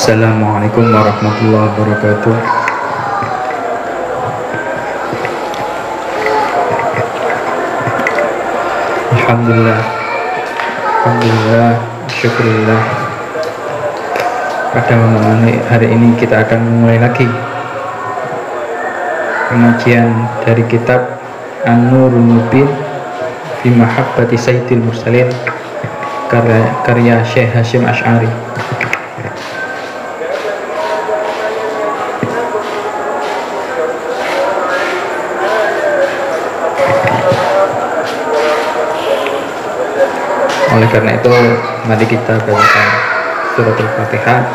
Assalamualaikum warahmatullahi wabarakatuh. Alhamdulillah, alhamdulillah, syukurillah. Pada malam hari ini kita akan memulai lagi pengajian dari kitab An-Nurul Mubin fi Mahabbati Sayyidil Mursalin karya Syekh Hasyim Asy'ari. Oleh karena itu, mari kita bacakan surat Al-Fatihah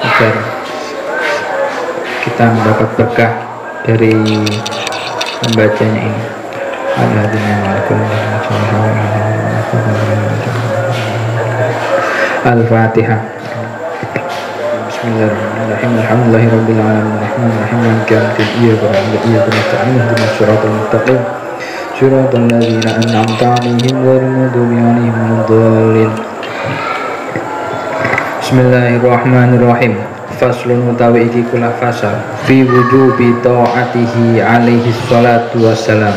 agar kita mendapat berkah dari membacanya ini. Al-Fatihah. Bismillahirrahmanirrahim. Alhamdulillahirabbil alamin. Arrahmanirrahim. Maliki yaumiddin. Iyyaka na'budu wa iyyaka nasta'in. Ihdinas siratal mustaqim. Siratal ladzina an'amta 'alaihim ghairil maghdubi 'alaihim waladdallin. Bismillahirrahmanirrahim. Faslun utawi iki kula fasal fi wujubi ta'atihi alaihi salatu wassalam.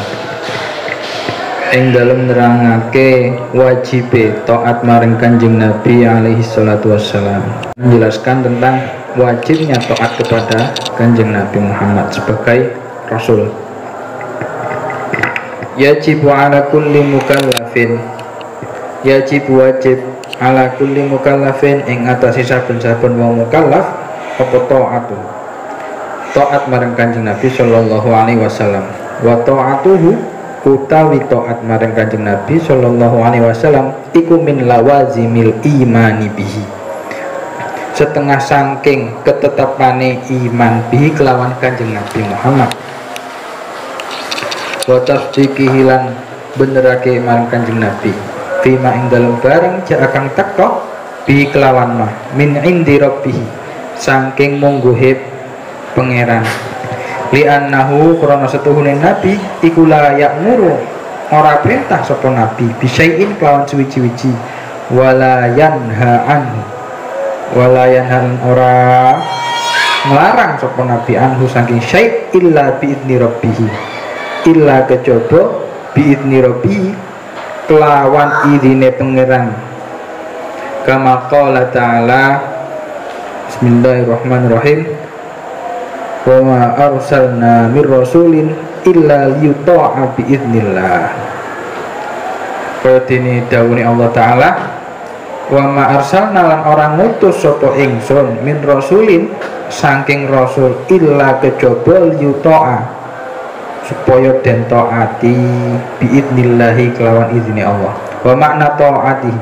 Ing dalem nerangake wajibe taat marang Kanjeng Nabi alaihi salatu wassalam. Menjelaskan tentang wajibnya taat kepada Kanjeng Nabi Muhammad sebagai Rasul. Yajibu ala kulli mukallafin, yajibu wajib ala kulli mukallafin ing atase saben-saben wong mukallaf apa taatu, taat marang Kanjeng Nabi sallallahu alaihi wasallam. Wa taatuhu utawi taat marang Kanjeng Nabi sallallahu alaihi wasallam iku min lawazimil imani bihi, setengah saking ketetapane iman bihi kelawan Kanjeng Nabi Muhammad. Wa tasdiqihi lan benerake marang Kanjeng Nabi fima ing dalem barang jak akan teko bi kelawan mah min indi rabbih saking mungguhe pangeran li annahu krana setuhune nabi iku la ya'muru ora perintah sapa nabi bisain kelawan suwi-wiji wala yanha anhu wala yanhan ora nglarang sapa nabi anhu saking syai' illa bi idni rabbih illa kejaba biidni rabbi kelawan idine pangeran. Kama qala ta'ala Bismillahirrahmanirrahim. Wa ma arsalna mir rasulin illa liyuta'a biidnillah. Kadene dawuhe Allah Ta'ala, wa ma arsalna lan orang ngutus sapa ingsun min rasulin saking rasul illa kejaba liyuta'a supaya den taati biidnillahi kelawan izine Allah. Wa makna taati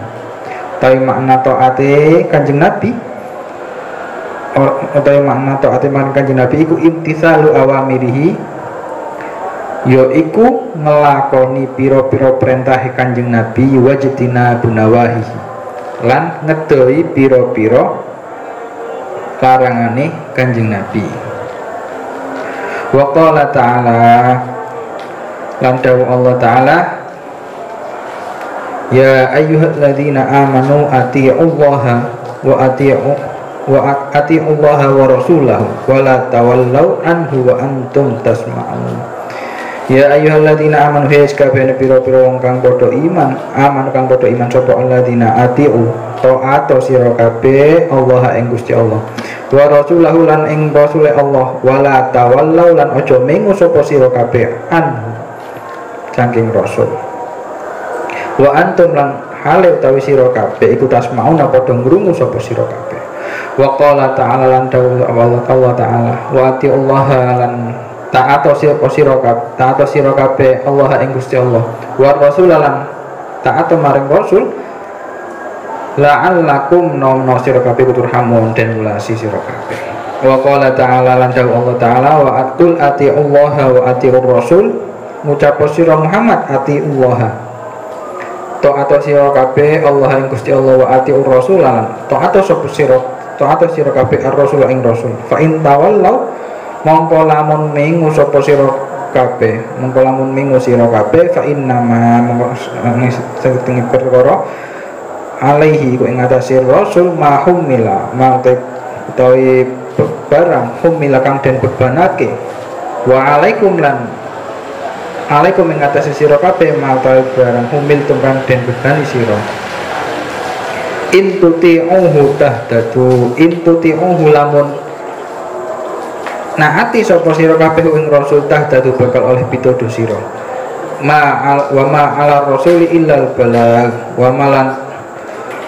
utawi makna taate Kanjeng Nabi utawi makna taate marang Kanjeng Nabi iku imtitsalu awamirihi, ya iku ngelakoni pira-pira perintah Kanjeng Nabi wajtina bunawahi lan ngedoi pira-pira larangane Kanjeng Nabi. Wa qala ta'ala lan dawuh Allah Ta'ala ya ayyuhalladzina amanu atii'ullaha wa atii'ullaha wa rasulahu wa la tawallaw anhu wa antum tasma'un. Ya ayyuhalladzina amanu hayy kabehane pira-pira wong kang padha iman kang padha iman sapa alladzina atii'u taat sira kabeh Allah ing Gusti Allah wa rasulahu lan ing rasule Allah wala tawallau lan aja mengu sapa sira kabeh anhu saking rasul wa antum lan hale utawi sira kabeh iku tasmauna padha ngrungu sapa sira kabeh. Wa qala ta'ala lan dawuh Allah Ta'ala wa ati Allah lan taat sira kabeh Allah ing Gusti Allah wa rasul lan taat maring rasul la'allakum nomno sira kabeh turhamun den welasi sira kabeh. Wa qala ta'ala lan Allah ta'ala wa atul ati Allah wa atiur rasul ngucap sira Muhammad ati Allah taat sira kabeh Allah ing Gusti Allah wa atiur rasul lan taat sapa sira taat sira kabeh ar-rasul ing rasul fa in tawallau mongko lamun mingu sapa sira kabeh mongko lamun mingu sira kabeh fa innama mongko setengah perkara alaihi ku ing atase rasul mahumila mate utawi barang humila kang den bebanake wa alaikum lan alaikum ing atase sira kabeh mate barang humil tumrang den bebani sira intuti'uhu tahdatu intuti'uhu lamun naati sapa sira kabeh ing rasul tahdatu bakal oleh pituduh sira wa ma ala rasuli illal balag wa malan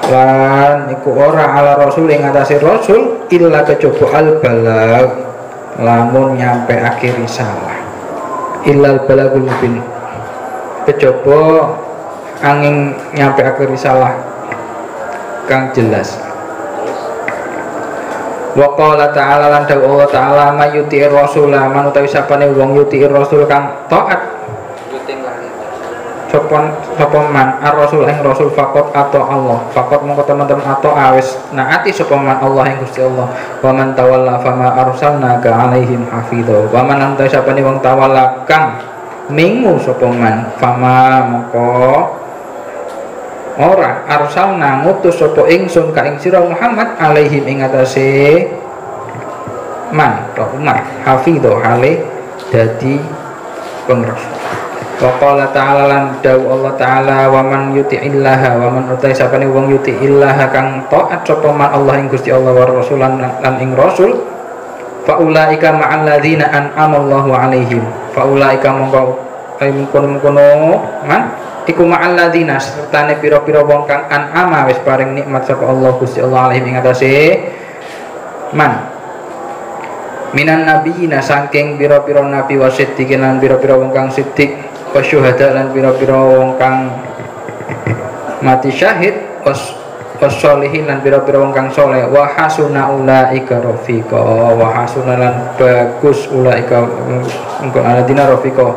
lan iku ora ala rasul ing atase rasul illa kejaba al balag lamun nyampe akhir risalah illal balagul mubin kejaba angin nyampe akhir risalah kang jelas. Wa qala ta'ala lan Allah ta'ala mayuti'ir rasul man utawi sapane wong yuti'ir rasul kang taat sapa man ar-rasul ing rasul faqat atau Allah faqat mongko teman-teman atau awis naati sapa man Allah ing Gusti Allah wa man tawalla fama arsalnaka alaihim hafidho wa man anta sapane wong tawalla kang mingu sapa man fama mongko ora arsalna ngutus sapa ingsun ka ing sira Muhammad alaihim ing atase man to umar hafidho hale dadi pengrasul. Wa qala ta'ala lan dawu Allah ta'ala wa man yuti'illaha wa man utai sapane wong yuti'illaha kang taat sapa man Allah ing Gusti Allah wa rasulan lan ing rasul fa ulaika ma'al ladzina an'ama Allahu 'alaihim fa ulaika mongko kono man iku ma'al ladzina sertane pira-pira wong kang an'ama wis paring nikmat sapa Allah Gusti Allah 'alaihim ing atase man minan nabiyina saking pira-pira nabi wa siddiqin lan pira-pira wong kang siddiq wasyuhada lan pira-pira wong kang mati syahid wassolihin lan pira-pira wong kang soleh wa hasuna ulaika rafiqa wa hasuna lan bagus ulaika engko aladina rafiqa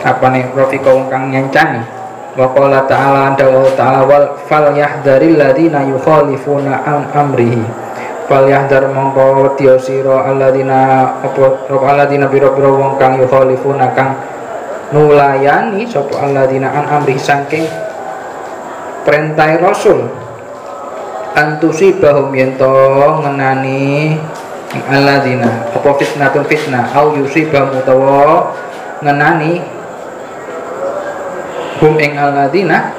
apa nih rafiqa wong kang nyancani wa qala ta'ala Allah ta'ala wal fal yahdharil ladina yukhalifuna an amrihi fal yahdhar mongko wedya sira alladzina alladzina biro-biro wong kang yukhalifuna kang nulayani sapa alladzina an amri saking perintah rasul antusibahum yen to ngenani alladzina apa fitnatun fitnah au yusibahum utawa ngenani hum ing alladzina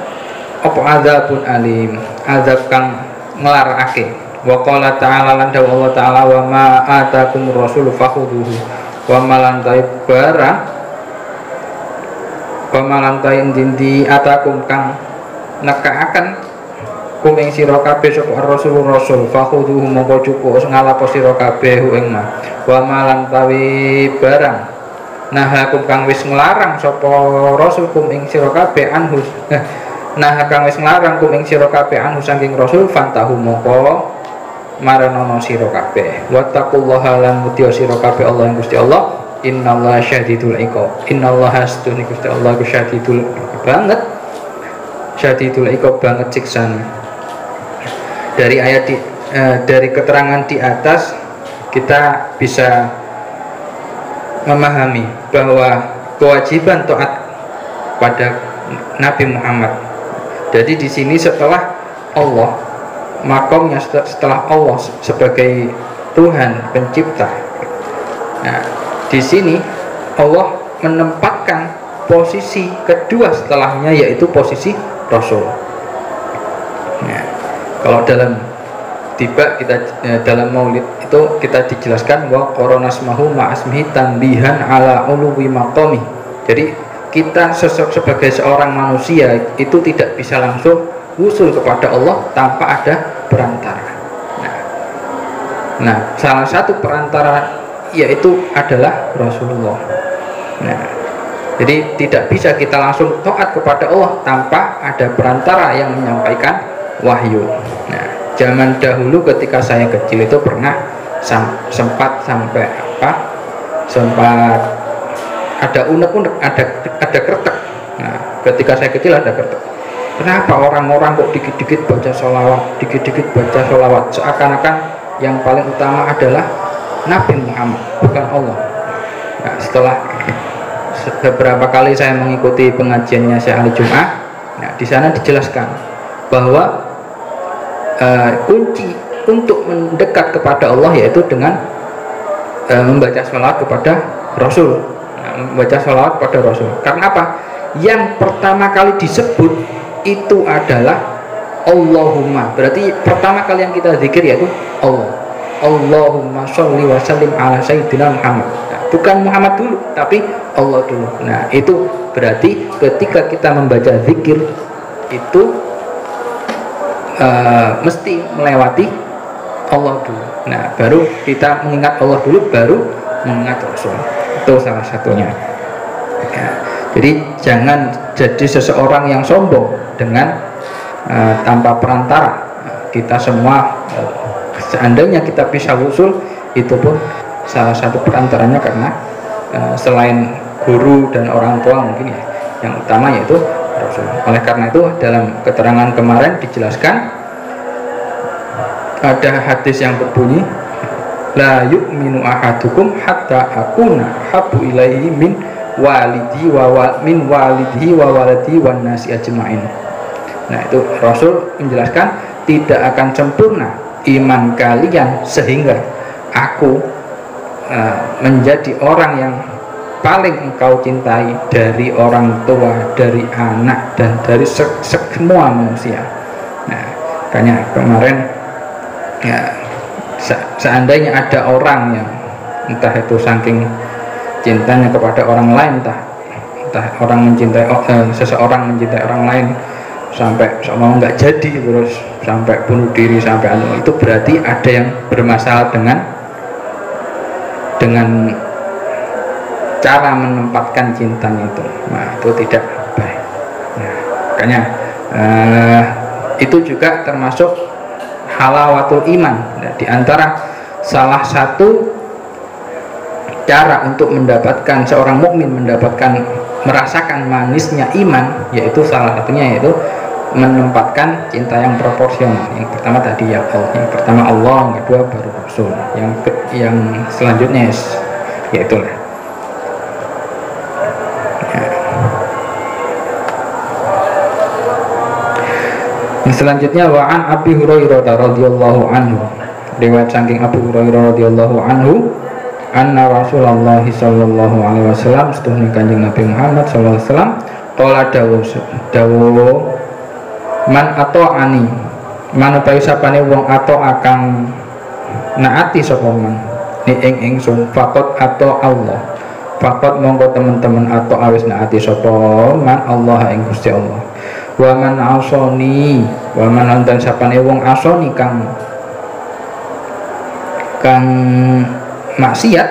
apa azabun alim azab kang nglarakake. Wa qala ta'ala lan dawu Allah ta'ala wa ma atakumur rasul fakhuduhu wa ma lan barang wa ma lan dindi atakum kang nekaaken kum ing sira kabeh sapa rasul fakhuduhu mongko cukup ngalapo sira kabeh ing ma wa ma lan barang nah kum kang wis nglarang sapa rasul kum ing sira kabeh anhus nah kang wis nglarang kum ing sira kabeh anhu saking rasul fantahu mongko maranono sira kabeh wattaqullaha lan mutya sira kabeh Allah yang Gusti Allah innallaha syadidul iqab innallaha astuni Gusti Allah ku syadidul banget syadidul iqab banget siksane. Dari ayat dari keterangan di atas kita bisa memahami bahwa kewajiban taat pada Nabi Muhammad. Jadi di sini setelah Allah makomnya setelah Allah sebagai Tuhan pencipta. Nah, di sini Allah menempatkan posisi kedua setelahnya yaitu posisi Rasul. Nah, kalau dalam tiba kita dalam Maulid itu kita dijelaskan bahwa koronasmahu ma'asmihi tanbihan ala uluwi maqami. Jadi kita sebagai seorang manusia itu tidak bisa langsung usul kepada Allah tanpa ada perantara. Nah, salah satu perantara yaitu adalah Rasulullah. Nah, Jadi tidak bisa kita langsung taat kepada Allah tanpa ada perantara yang menyampaikan wahyu. Nah, zaman dahulu ketika saya kecil itu pernah sempat sampai sempat ada unek-unek, ada kretek. Nah, ketika saya kecil ada kretek. Kenapa orang-orang kok dikit-dikit baca sholawat, dikit-dikit baca sholawat, seakan-akan yang paling utama adalah Nabi Muhammad, bukan Allah. Nah, setelah beberapa kali saya mengikuti pengajiannya Syekh Ali Jum'ah, nah, di sana dijelaskan bahwa kunci untuk mendekat kepada Allah yaitu dengan membaca sholawat kepada Rasul. Nah, membaca sholawat kepada Rasul. Karena apa? Yang pertama kali disebut itu adalah Allahumma. Berarti pertama kali yang kita zikir yaitu Allah. Allahumma sholli wa sallim ala sayyidina Muhammad. Nah, bukan Muhammad dulu, tapi Allah dulu. Nah, itu berarti ketika kita membaca zikir itu mesti melewati Allah dulu. Nah, baru kita mengingat Allah dulu, baru mengingat Rasul. Itu salah satunya. Ya, jadi jangan jadi seseorang yang sombong dengan tanpa perantara. Kita semua seandainya kita bisa usul, itu pun salah satu perantaranya karena selain guru dan orang tua mungkin ya, yang utama yaitu Rasul. Oleh karena itu dalam keterangan kemarin dijelaskan ada hadis yang berbunyi la yu'minu ahadukum hatta akuna habbu ilaihi min walidi wa waladi wan nasi ajmain. Nah, itu Rasul menjelaskan tidak akan sempurna iman kalian sehingga aku menjadi orang yang paling engkau cintai dari orang tua, dari anak, dan dari semua manusia. Nah, makanya kemarin ya, seandainya ada orang yang entah itu saking cintanya kepada orang lain, entah orang mencintai seseorang mencintai orang lain sampai mau nggak jadi, terus sampai bunuh diri, sampai itu berarti ada yang bermasalah dengan cara menempatkan cintanya itu. Nah, itu tidak baik. Nah, makanya itu juga termasuk halawatul iman. Nah, di antara salah satu cara untuk mendapatkan seorang mukmin merasakan manisnya iman, yaitu salah satunya yaitu menempatkan cinta yang proporsional. Yang pertama tadi ya Allah, yang pertama Allah, yang kedua baru Rasul, yang selanjutnya yaitu lah. Selanjutnya wa'an Abi Hurairah radhiyallahu anhu, riwayat saking Abu Hurairah radhiyallahu anhu, anna Rasulullah sallallahu alaihi wasallam, setuhni Kanjeng Nabi Muhammad sallallahu alaihi wasallam, qala dawu man ata'ani, man utawi sapane wong akan naati sapa man ni ing ingsun faqat atau Allah, faqat monggo teman-teman atau awis naati sapa man Allah ing Gusti Allah. Wa man asoni, wa man antan sapane wong asoni kang maksiat,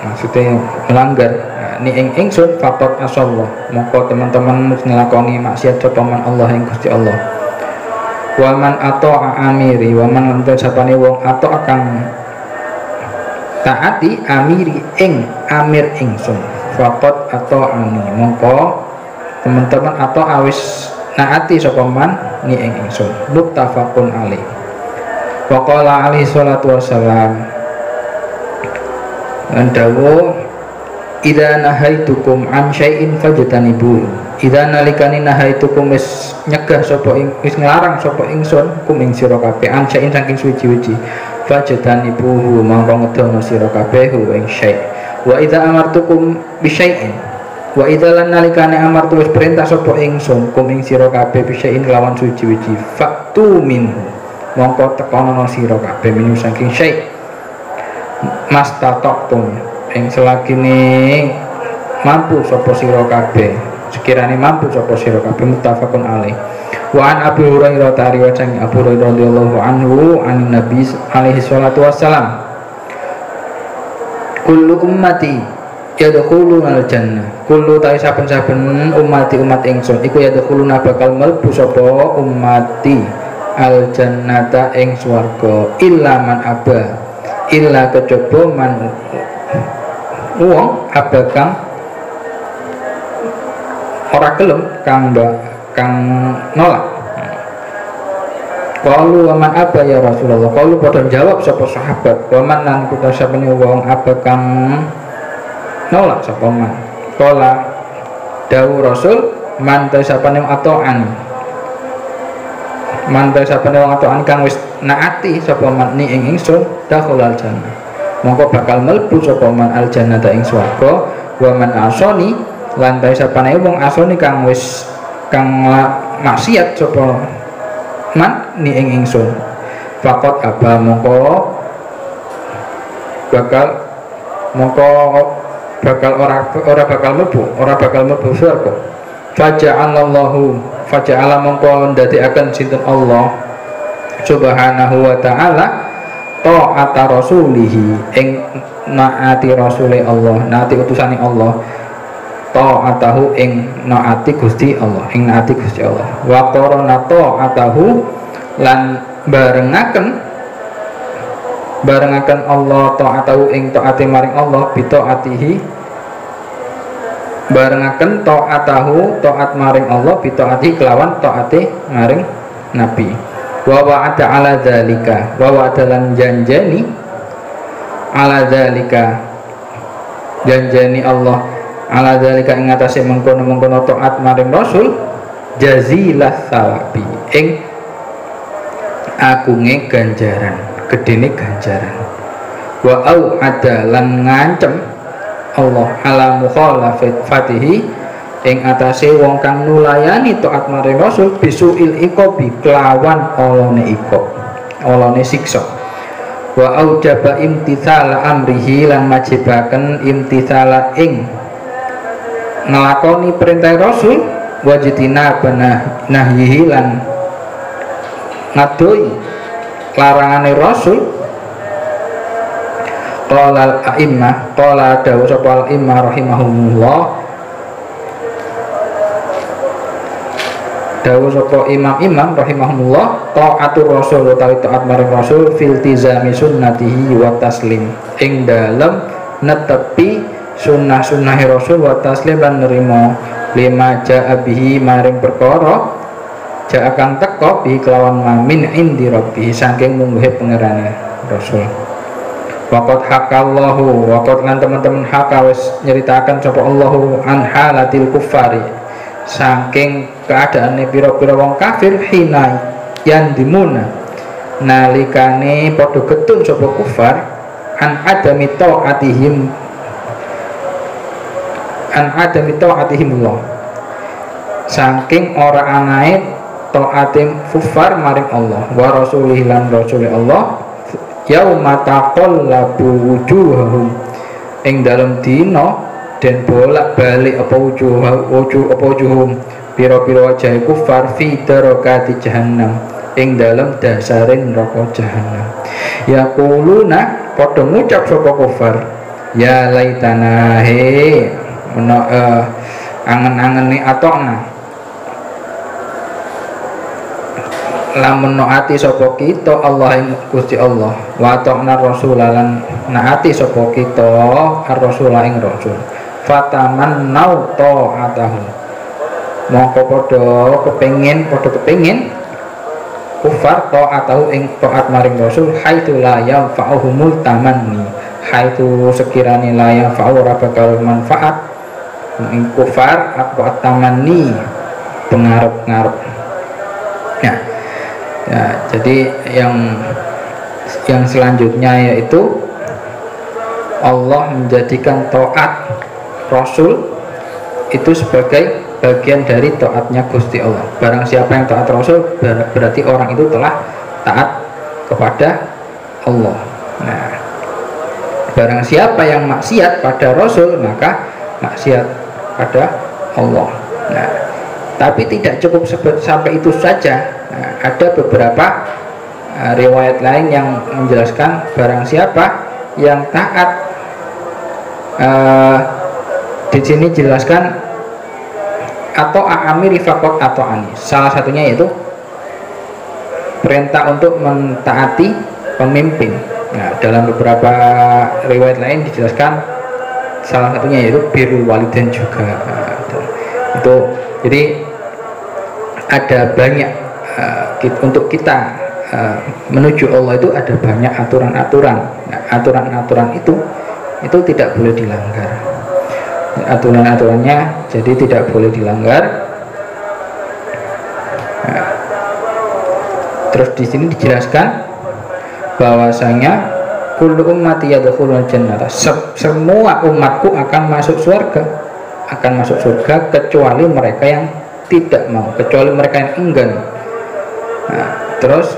maksudnya melanggar ni ingsun faqat asallah, mongko teman-teman nglakoni maksiat sapa man Allah ing Gusti Allah. Wa man ata'a amiri, wa man antan sapane wong ata'a kang taati amiri ing amir ingsun faqat ata'ani, mongko teman-teman atau awis naati sapa man ni ing ingsun. Muttafaqun alaih. Wa qala alaihi salatu wassalam, andawu idza nahaitukum an syai'in fajtanibu, idza nalikani nahaitukum wis nyegah sapa wis nglarang sapa ingsun kum ing sira kabeh an syai'in saking suci-suci fajtanibu, mangko ngedono sira kabeh ing syai'. Wa idza amartukum bi syai'in, wa idza lan nalikane amartu wis perintah sapa ingsun kum ing sira kabeh bi syai'in lawan suci-suci faktu minhu, mongko tekono sira kabeh minhu saking syai' mastatoktum ing selagine mampu sapa sira kabeh, sekirane mampu sapa sira kabeh. Muttafaqun alaih. Wa an Abi Hurairah riwayat sang Abu Hurairah radhiyallahu anhu an Nabi alaihi salatu wassalam, kullu ummati yadkhulunal jannah kullu ta saben-saben umat ingsun iku yadkhuluna bakal mlebu sapa ummati al jannata ing swarga illa man aba illa kejaba man wong aba kang ora gelem kang nolak. Qalu wa man aba ya Rasulullah. Qalu padha jawab sapa sahabat, wa man lan kuta sapane wong aba kang nolak sapa man. Qala dawu Rasul man ta sapane atoan. Man ta sapane wong atoan kang wis naati sapa man ni ing ingsun dakhulal jannah. Mongko bakal mlebu sapa man al jannata ing swarga, wa man asoni lan ta sapane wong asoni kang wis kang maksiat sapa man ni ing ingsun faqat aba mongko bakal ora bakal mlebu surga. Faja'ala mongko ndadekaken sinten Allah subhanahu wa ta'ala ta'ata rasulihi ing naati rasule Allah, naati utusane Allah, ta'atahu ing naati Gusti Allah, wa qarana ta'atahu lan barengaken Allah ta'atahu ing taati maring Allah bi taatihi barengaken ta'atahu taat maring Allah bi taati kelawan taati maring Nabi. Wa wa'ada ala dzalika wa wa'ada lan janjani ala dzalika janjani Allah ala dzalika ing atase mengkono-mengkono taat maring Rasul jazilas sawabi ing agunge ganjaran, gedene ganjaran. Wa au ada lan ngancem Allah ala mukhalafatihi ing atase wong kang nulayani taat maring Rasul bisuil iqabi kelawan olone siksa. Wa aujaba imtithala amrihi lan majibaken imtithala ing ngelakoni perintah Rasul wajitina nahyihi lan ngadoi larangane Rasul. Qala al-a'immah qala dawu sapa al-a'immah rahimahumullah dawu sapa imam-imam rahimahumullah ta'atur Rasul utawi taat maring Rasul fil tizami sunnatihi wa taslim ing dalem netepi sunnah-sunnahe Rasul wa taslim lan nerima lima ja'a bihi maring perkara ja'a kang teka bihi kelawan mamin indi rabbihi saking mungguhe pangerane Rasul. Waqat hakallahu waqat lan teman-teman haka wis nyeritakan sapa Allahu an halatil kuffari saking keadaane pira-pira wong kafir hina yandimuna nalikane padha getun sapa kufar an adami ta'atihimullah saking ora anae taatim kufar maring Allah wa rasulihi lan rasuli Allah yauma taqallabu wujuhahum ing dalem dina den bolak-balik apa wujuhum pira-pira wajah kufar fi darakati jahannam ing dalem dasare neraka jahannam. Yaquluna padha ngucap sapa kufar ya laitana he angen-angene atokna lamun naati sapa kita Allah ing Gusti Allah wa ta'na rasulalan naati sapa kita ar-rasul ing rasul fatamannau ta'atahu mongko padha kepengin kufar ta'atahu ing taat maring rasul haitsu la yanfa'uhumul tamanni haitsu sekirane la yanfa'u ora bakal manfaat ing kufar apa tamanni pengarep-ngarep. Ya, jadi yang selanjutnya yaitu Allah menjadikan taat Rasul itu sebagai bagian dari taatnya Gusti Allah. Barang siapa yang taat Rasul berarti orang itu telah taat kepada Allah. Nah, barang siapa yang maksiat pada Rasul maka maksiat pada Allah. Nah, tapi tidak cukup sampai itu saja. Nah, ada beberapa riwayat lain yang menjelaskan barang siapa yang taat Di sini jelaskan atau amiri fakot atau ani. Salah satunya yaitu perintah untuk mentaati pemimpin. Nah, dalam beberapa riwayat lain dijelaskan salah satunya yaitu birrul walidain juga. Itu jadi ada banyak untuk kita menuju Allah itu ada banyak aturan-aturan. Nah, aturan-aturan itu tidak boleh dilanggar. Aturan-aturannya jadi tidak boleh dilanggar. Nah, terus di sini dijelaskan bahwasanya kullu ummati yadkhulul jannata, semua umatku akan masuk surga kecuali mereka yang tidak mau, kecuali mereka yang enggan. Nah, terus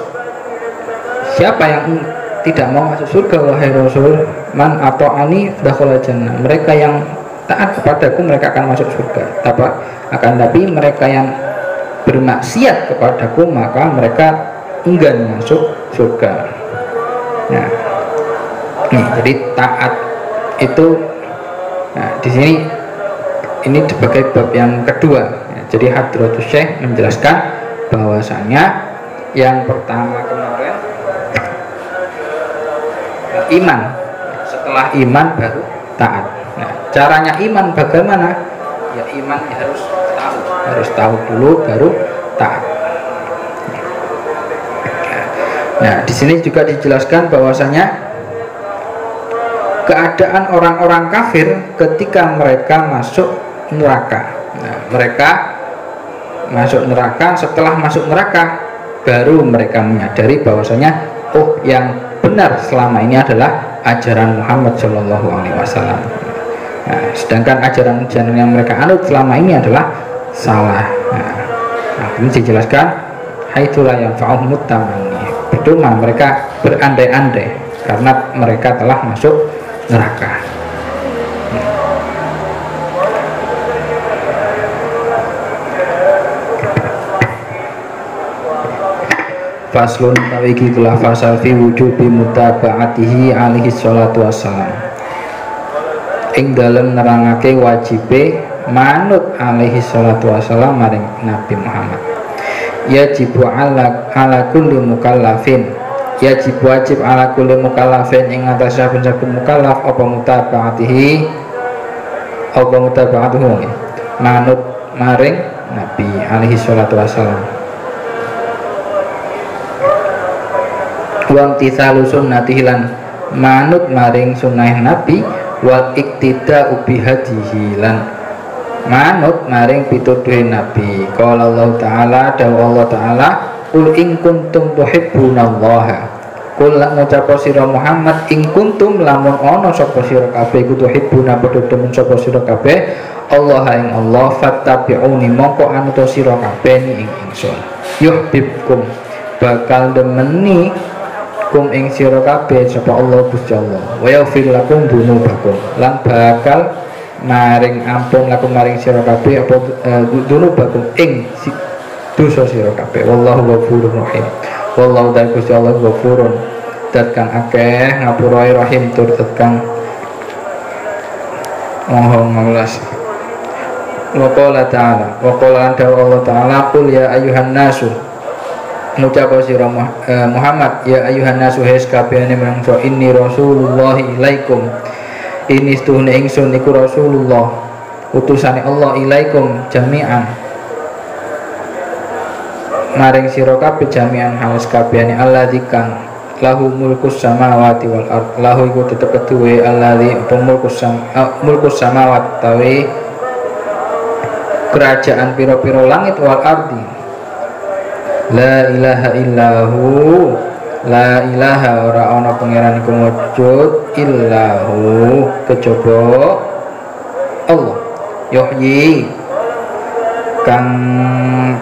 siapa yang tidak mau masuk surga wahai Rasul? Man ata'ani dakhala jannah, mereka yang taat kepadaku mereka akan masuk surga. Tapi mereka yang bermaksiat kepadaku maka mereka enggan masuk surga. Nah, nih, jadi taat itu, nah di sini ini sebagai bab yang kedua. Ya, jadi Hadratus Syekh menjelaskan bahwasanya yang pertama kemarin iman, setelah iman baru taat. Nah, caranya iman bagaimana? Ya iman harus tahu dulu baru taat. Nah, di sini juga dijelaskan bahwasanya keadaan orang-orang kafir ketika mereka masuk neraka. Nah, mereka masuk neraka, setelah masuk neraka baru mereka menyadari bahwasanya oh yang benar selama ini adalah ajaran Muhammad Shallallahu Alaihi Wasallam. Nah, sedangkan ajaran-ajaran yang mereka anut selama ini adalah salah. Nah, ini dijelaskan haitsulah yang fa'uhum mutamani. Percuma mereka berandai-andai karena mereka telah masuk neraka. Faslun tawiki telah fasal fi wujubi mutaba'atihi alaihi salatu wassalam. Ing dalem nerangake wajibe manut alaihi salatu wassalam maring Nabi Muhammad. Yajibu ala kulli mukallafin, yajib wajib ala kulli mukallafin ing atas saben-saben mukallaf apa mutaba'atihi manut maring Nabi alaihi salatu wassalam. Wa imtithalu sunnatihi lan manut maring sunnah Nabi wal iktida'u bihadihi lan manut maring pituduhe Nabi. Qala Allah Ta'ala, dawu Allah Ta'ala, qul in kuntum tuhibbunallaha, qul ngucapa sira Muhammad in kuntum lamun ana sapa sira kabeh iku tuhibbuna padha demen sapa sira kabeh Allah ing Allah fattabi'uni mongko anut sira kabeh ing ingsun yuhibbukum bakal demeni kum ing sira kabeh sapa Allah Gusti Allah wa yaghfir lakum dzunubakum lan bakal maring ampun lakum maring sira kabeh apa dzunubakum ing dosa sira kabeh wallahu ghafurur rahim wallahu ta'ala Gusti Allah ghafurun dat kang akeh ngapura rahim tur dat kang moho ngawelas. Wa qala ta'ala wa qala Allah ta'ala qul ya ayyuhan nasu ngucap sira Muhammad ya ayuhan nasu hes kabehane manungsa inni rasulullah ilaikum ini stuhune ingsun iku rasulullah utusane Allah ilaikum jami'an maring sira kabeh jami'an halis kabehane alladzi kang lahu mulkus samawati wal ard lahu iku tetep keduwe alladzi mulkus samawati tawi kerajaan pira-pira langit wal ardi. La ilaha illahu, la ilaha ora ana pangeran iku wujud illahu kejaba Allah. Yuhyi kang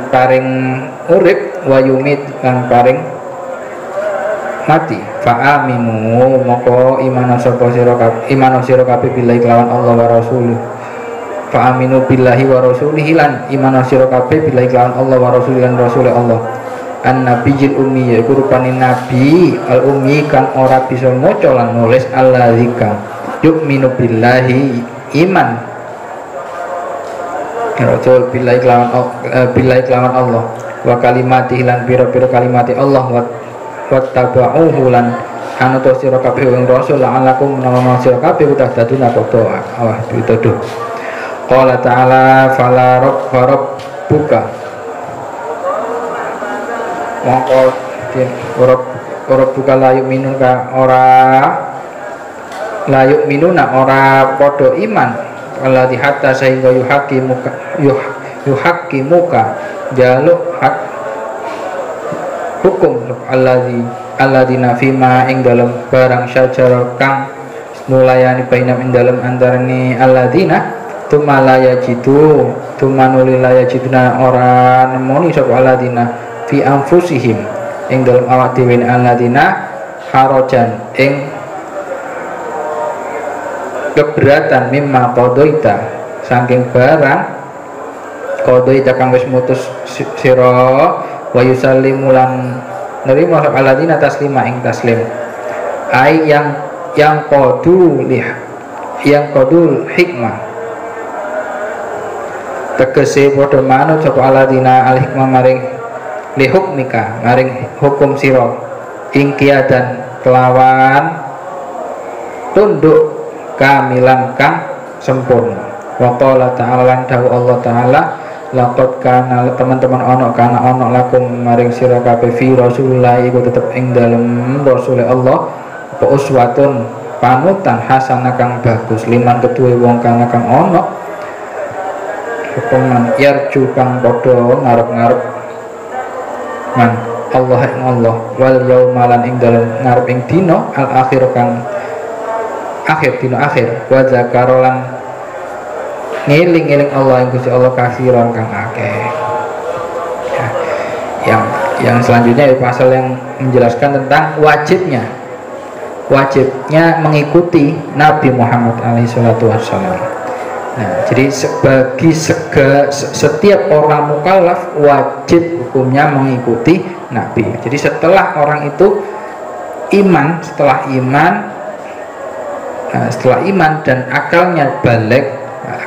paring urip wa yumit kang paring mati. Fa aminu moko iman sira kabeh billahi kelawan Allah wa rasulih. Fa aminu billahi wa rasulihi lan iman sira kabeh billahi kelawan Allah wa rasulihi lan rasul Allah. An-nabiyil ummi yaiku rupane nabi al-ummi kang ora bisa maca lan nulis alladzika yu'minu billahi iman Rasul billahi kelawan Allah wa kalimati lan pira-pira kalimati Allah wa tabauhu lan anu to sira kabeh wong rasul la'alakum menawa sira kabeh tahtaduna padha awah pituduh. Qala ta'ala fala rabbuka mongko buka layuk minun ka layuk minuna ora podo iman alladzi hatta sehingga yuhakimuka jaluk hak hukum alladzina fima ing dalam barang syajar kang nulayani bainam ing dalam antarane alladzina tumalaya jitu tumanulilaya jiduna ora nemoni sapa alladzina fi anfusihim ing dalam awak dhewe alladzina harajan ing keberatan mimma qadaita saking barang qadaita kang wis mutus sira wa yusallimu lan nerima alladzina taslima ing taslim ai yang qadul hikmah tegese padha manut sapa alladzina al hikmah maring li hukmika maring hukum sira ing kiadan kelawan tunduk kamilan kang sempurna. Wa qala ta'ala dawu Allah taala laqad kana teman-teman ono lakum maring sira kabeh fi rasulillah iku tetep ing dalem rasul Allah apa uswatun panutan hasanah kang bagus liman kedue wong kang ono hukuman yarju kang padha ngarep-ngarep man Allah ing Allah wal yaumalan ing dalem ngarep ing dina al akhir kang akhir dina akhir wa zakarolan ngiling-ngiling Allah yang Gusti Allah kasiron kang akeh ya. Yang selanjutnya pasal yang menjelaskan tentang wajibnya mengikuti Nabi Muhammad SAW. Nah, jadi bagi setiap orang mukallaf wajib hukumnya mengikuti Nabi. Jadi setelah orang itu setelah iman dan akalnya balik,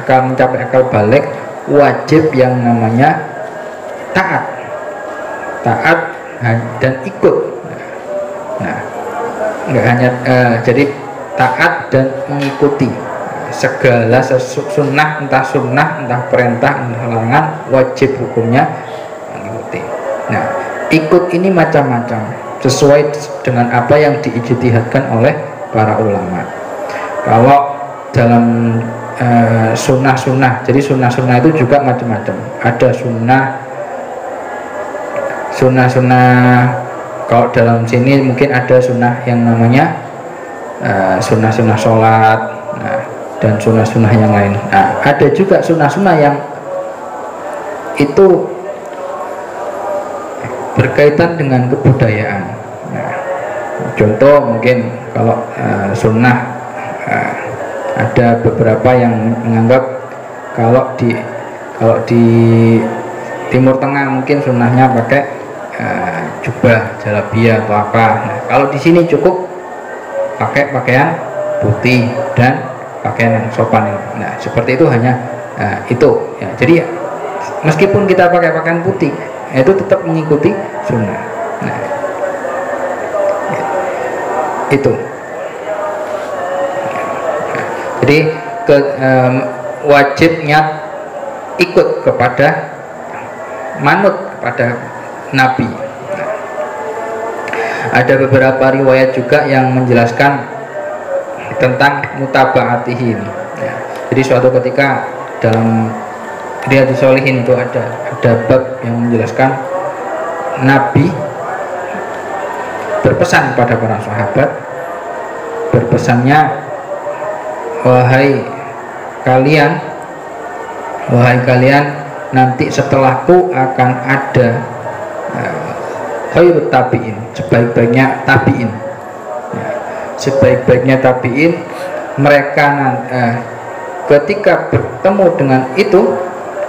mencapai akal balik, wajib yang namanya taat dan ikut. Nah, nggak hanya jadi taat dan mengikuti segala sunnah, entah perintah, entah larangan, wajib hukumnya mengikuti. Nah, ikut ini macam-macam sesuai dengan apa yang diijtihadkan oleh para ulama. Kalau dalam sunnah, jadi sunnah itu juga macam-macam. Ada sunnah. Kalau dalam sini mungkin ada sunnah yang namanya sunnah sholat, dan sunnah yang lain. Nah, ada juga sunnah yang itu berkaitan dengan kebudayaan. Nah, contoh mungkin kalau sunnah ada beberapa yang menganggap kalau di Timur Tengah mungkin sunnahnya pakai jubah, jalabiyah atau apa. Nah, kalau di sini cukup pakai pakaian putih dan pakaian yang sopan. Nah, seperti itu hanya itu. Ya, jadi meskipun kita pakai pakaian putih, itu tetap mengikuti sunnah. Nah, itu. Jadi wajibnya ikut kepada manut kepada Nabi. Ada beberapa riwayat juga yang menjelaskan tentang mutaba'atihi. Jadi suatu ketika dalam Riyadhus Shalihin itu ada bab yang menjelaskan Nabi berpesan pada para sahabat, berpesannya wahai kalian nanti setelahku akan ada khairut tabi'in, sebaik-baiknya tabi'in. Mereka ketika bertemu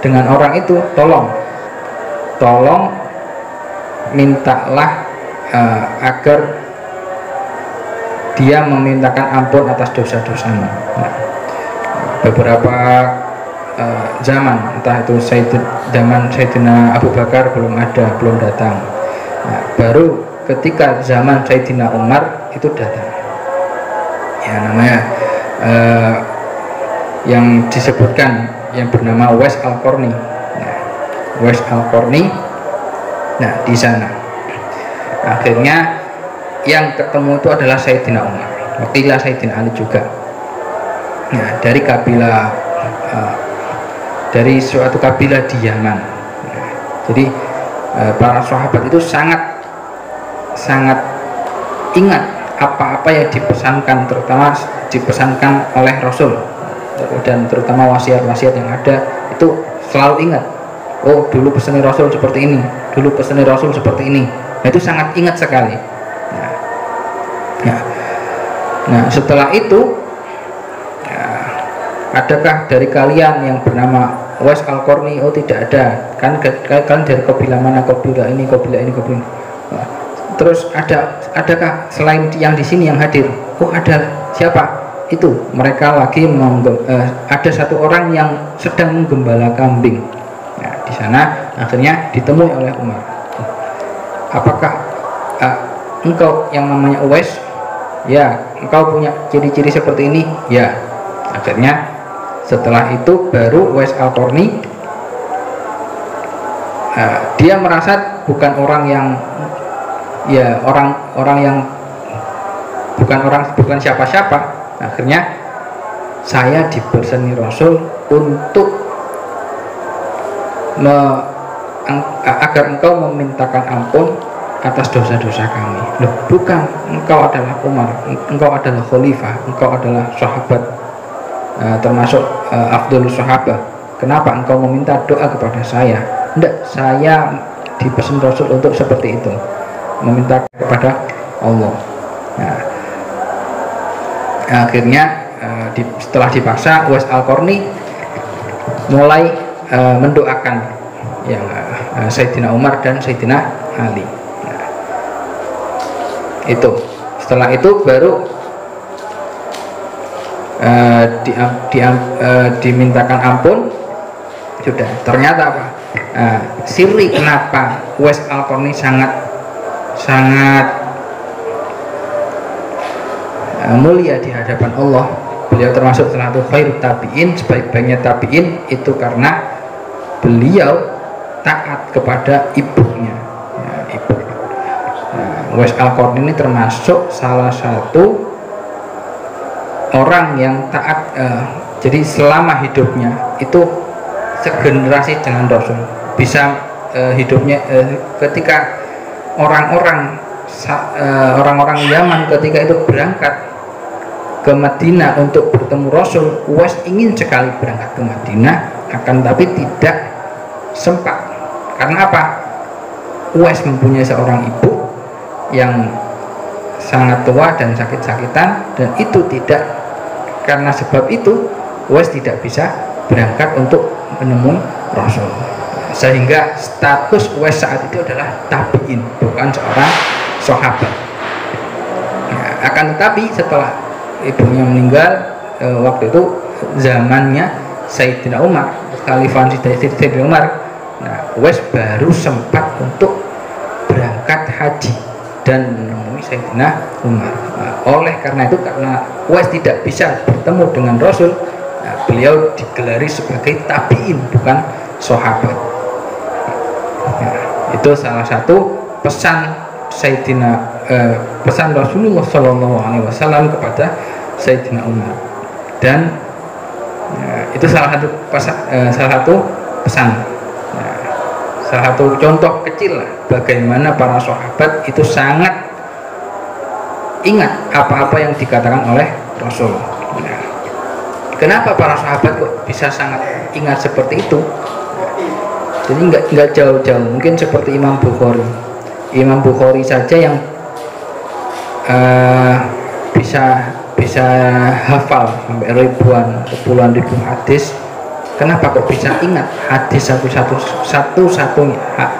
dengan orang itu tolong mintalah agar dia memintakan ampun atas dosa-dosanya. Nah, beberapa zaman, entah itu zaman Sayyidina Abu Bakar belum datang. Nah, baru ketika zaman Sayyidina Umar itu datang. Ya namanya yang disebutkan yang bernama Uwais Al-Qarni. Nah, Uwais Al-Qarni. Nah, di sana akhirnya yang ketemu itu adalah Sayyidina Umar, wakilah Sayyidina Ali juga. Nah, dari kabilah dari suatu kabilah di Yaman. Nah, jadi para sahabat itu sangat ingat apa-apa yang dipesankan, terutama dipesankan oleh Rasul, dan terutama wasiat-wasiat yang ada itu selalu ingat. Oh, dulu pesan Rasul seperti ini, dulu pesan Rasul seperti ini. Nah, itu sangat ingat sekali. Nah, setelah itu adakah dari kalian yang bernama Uwais Al-Qarni? Oh, tidak ada. Kan dari kabilah mana? Kabilah ini, kabilah ini, kabilah ini. Nah, terus adakah selain yang di sini yang hadir? Oh, ada. Siapa? Itu mereka lagi ada satu orang yang sedang menggembala kambing. Nah, di sana akhirnya ditemui oleh Umar. Apakah engkau yang namanya Uwais? Ya. Engkau punya ciri-ciri seperti ini? Ya. Akhirnya setelah itu baru Uwais Al-Qarni dia merasa bukan orang yang bukan siapa-siapa. Akhirnya saya diperseni Rasul untuk agar engkau memintakan ampun atas dosa-dosa kami. Loh, bukan, engkau adalah Umar, engkau adalah khalifah, engkau adalah sahabat, termasuk afdhalus sahabat. Kenapa engkau meminta doa kepada saya? Tidak, saya dipesan Rasul untuk seperti itu, meminta kepada Allah. Nah, akhirnya setelah dipaksa, Uwais Al-Qarni mulai mendoakan yang Sayyidina Umar dan Sayyidina Ali. Nah, itu setelah itu baru dimintakan ampun. Sudah. Ternyata apa? Siri kenapa Uwais Al-Qarni sangat mulia di hadapan Allah, beliau termasuk salah satu khairut tabi'in, sebaik-baiknya tabi'in, itu karena beliau taat kepada ibunya. Uwais Al-Qarni ini termasuk salah satu orang yang taat, jadi selama hidupnya itu segenerasi dengan Rasul, bisa hidupnya ketika orang-orang Yaman ketika itu berangkat ke Madinah untuk bertemu Rasul, Uwais ingin sekali berangkat ke Madinah, akan tapi tidak sempat. Karena apa? Uwais mempunyai seorang ibu yang sangat tua dan sakit-sakitan, dan itu tidak, karena sebab itu Uwais tidak bisa berangkat untuk menemui Rasul, sehingga status Uwais saat itu adalah tabi'in, bukan seorang sahabat. Nah, akan tetapi setelah ibunya meninggal, waktu itu zamannya Sayyidina Umar, Khalifah Sayyidina Umar, nah, Uwais baru sempat untuk berangkat haji dan menemui Sayyidina Umar. Nah, oleh karena itu, karena Uwais tidak bisa bertemu dengan Rasul, nah, beliau digelari sebagai tabi'in, bukan sahabat. Nah, itu salah satu pesan pesan Rasulullah SAW kepada Sayyidina Umar, dan itu salah satu pesan, salah satu contoh kecil lah bagaimana para sahabat itu sangat ingat apa-apa yang dikatakan oleh Rasul. Kenapa para sahabat kok bisa sangat ingat seperti itu? Jadi nggak jauh-jauh, mungkin seperti Imam Bukhari saja yang bisa hafal sampai ribuan, puluhan ribu hadis. Kenapa kok bisa ingat hadis satu-satunya,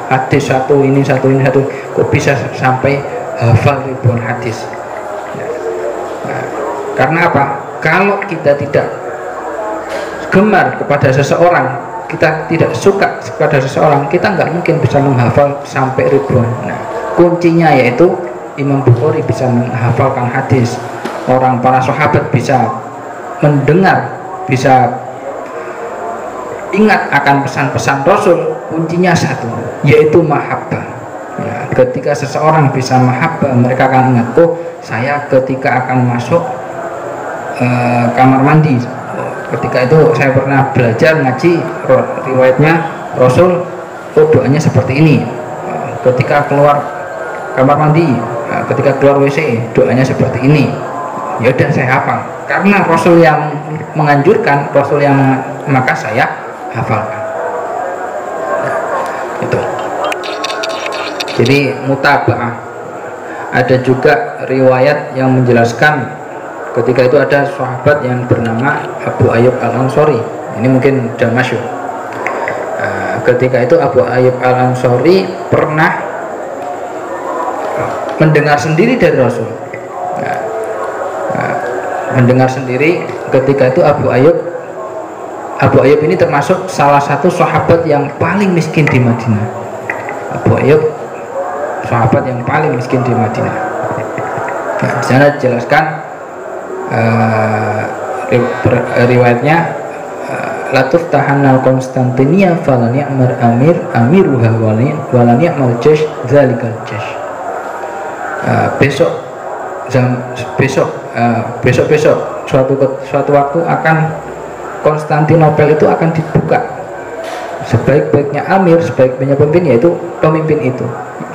hadis satu ini kok bisa sampai hafal ribuan hadis? Nah, karena apa? Kalau kita tidak gemar kepada seseorang, kita tidak suka kepada seseorang, kita nggak mungkin bisa menghafal sampai ribuan. Nah, kuncinya yaitu Imam Bukhari bisa menghafalkan hadis, orang para sahabat bisa mendengar, bisa ingat akan pesan-pesan Rasul. Kuncinya satu, yaitu mahabbah. Ya, ketika seseorang bisa mahabbah, mereka akan ingat, oh saya ketika akan masuk kamar mandi, ketika itu saya pernah belajar ngaji riwayatnya Rasul, oh doanya seperti ini. Ketika keluar kamar mandi, ketika keluar WC, doanya seperti ini. Ya udah saya hafal, karena Rasul yang menganjurkan, Rasul yang maka saya hafalkan. Itu. Jadi mutaba'ah. Ada juga riwayat yang menjelaskan ketika itu ada sahabat yang bernama Abu Ayyub Al-Ansari. Ini mungkin sudah masyhur. Ketika itu Abu Ayyub Al-Ansari pernah mendengar sendiri dari Rasul. Mendengar sendiri ketika itu Abu Ayyub ini termasuk salah satu sahabat yang paling miskin di Madinah. Abu Ayyub sahabat yang paling miskin di Madinah. Di sana dijelaskan riwayatnya latuf tahanal Konstantinia falani amir amiruha walani amal jesh zalikal jesh. Besok suatu waktu akan Konstantinopel itu akan dibuka. Sebaik-baiknya amir, sebaik-baiknya pemimpin, yaitu pemimpin itu.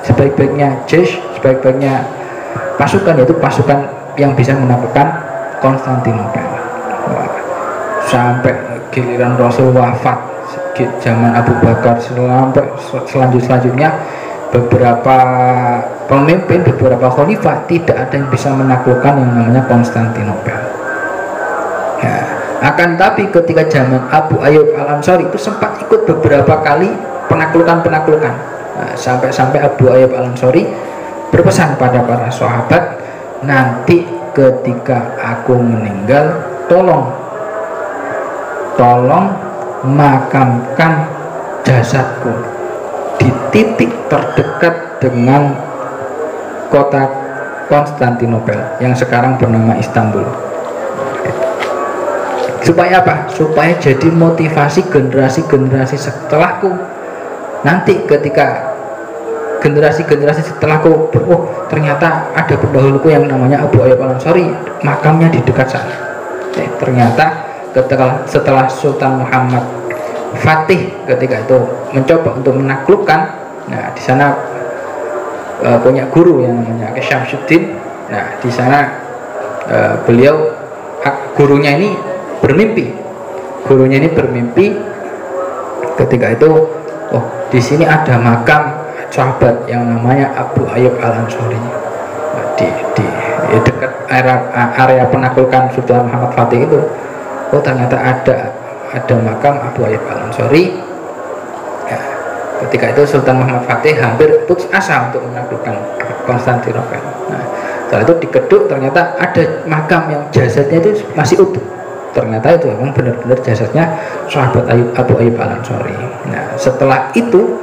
Sebaik-baiknya jesh, sebaik-baiknya pasukan, yaitu pasukan yang bisa menaklukkan Konstantinopel. Sampai giliran Rasul wafat, zaman Abu Bakar, sampai selanjutnya beberapa pemimpin, beberapa khalifah tidak ada yang bisa menaklukkan yang namanya Konstantinopel. Ya, akan tapi ketika zaman Abu Ayyub Al-Ansari itu sempat ikut beberapa kali penaklukan. Nah, sampai Abu Ayyub Al-Ansari berpesan pada para sahabat, nanti ketika aku meninggal, tolong makamkan jasadku di titik terdekat dengan kota Konstantinopel yang sekarang bernama Istanbul. Supaya apa? Supaya jadi motivasi generasi-generasi setelahku. Nanti ketika generasi-generasi setelahku, oh ternyata ada pendahuluku yang namanya Abu Ayyub Al-Ansari, makamnya di dekat sana. Ternyata setelah Sultan Muhammad Fatih ketika itu mencoba untuk menaklukkan, nah di sana punya guru yang namanya Syamsuddin. Nah di sana gurunya ini bermimpi ketika itu, oh di sini ada makam sahabat yang namanya Abu Ayyub Al-Ansari. Nah, di dekat area penaklukan Sultan Muhammad Fatih itu, oh ternyata ada makam Abu Ayyub Al-Ansari. Ya, ketika itu Sultan Muhammad Fatih hampir putus asa untuk menaklukkan Konstantinopel. Nah, setelah itu dikeduk, ternyata ada makam yang jasadnya itu masih utuh. Ternyata itu memang benar-benar jasadnya sahabat Abu Ayyub Al-Ansari. Nah, setelah itu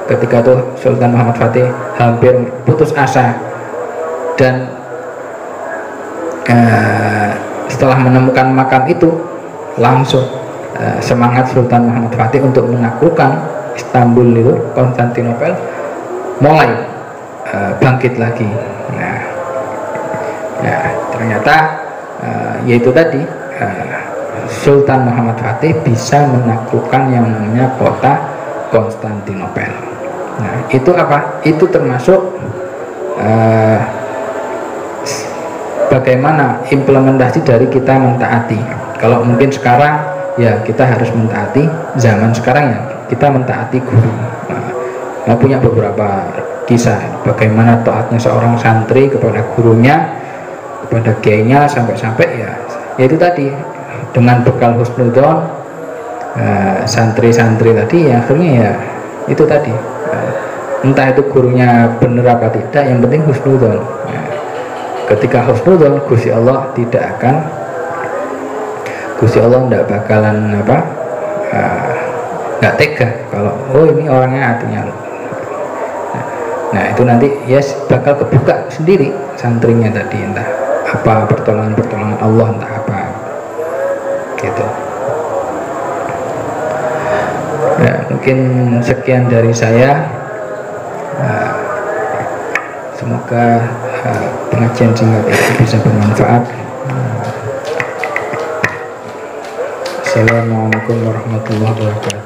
ketika itu Sultan Muhammad Fatih hampir putus asa, dan setelah menemukan makam itu langsung semangat Sultan Muhammad Fatih untuk menaklukkan Istanbul itu, Konstantinopel, mulai bangkit lagi. Nah, ternyata yaitu tadi Sultan Muhammad Fatih bisa menaklukkan yang namanya kota Konstantinopel. Nah, itu apa? Itu termasuk bagaimana implementasi dari kita mentaati. Kalau mungkin sekarang ya kita harus mentaati, zaman sekarang ya kita mentaati guru. Nah, punya beberapa kisah bagaimana taatnya seorang santri kepada gurunya, kepada kiainya, sampai-sampai ya itu tadi dengan bekal husnudzon, santri-santri tadi ya akhirnya ya itu tadi, entah itu gurunya benar apa tidak, yang penting husnudzon. Ketika husnudzon, Gusti Allah tidak akan Gusti Allah nggak bakalan nggak tega kalau oh ini orangnya hatinya. Nah itu nanti ya bakal kebuka sendiri santrinya tadi, entah apa pertolongan Allah, entah apa gitu. Ya, mungkin sekian dari saya. Semoga pengajian singkat itu bisa bermanfaat. Assalamualaikum warahmatullahi wabarakatuh.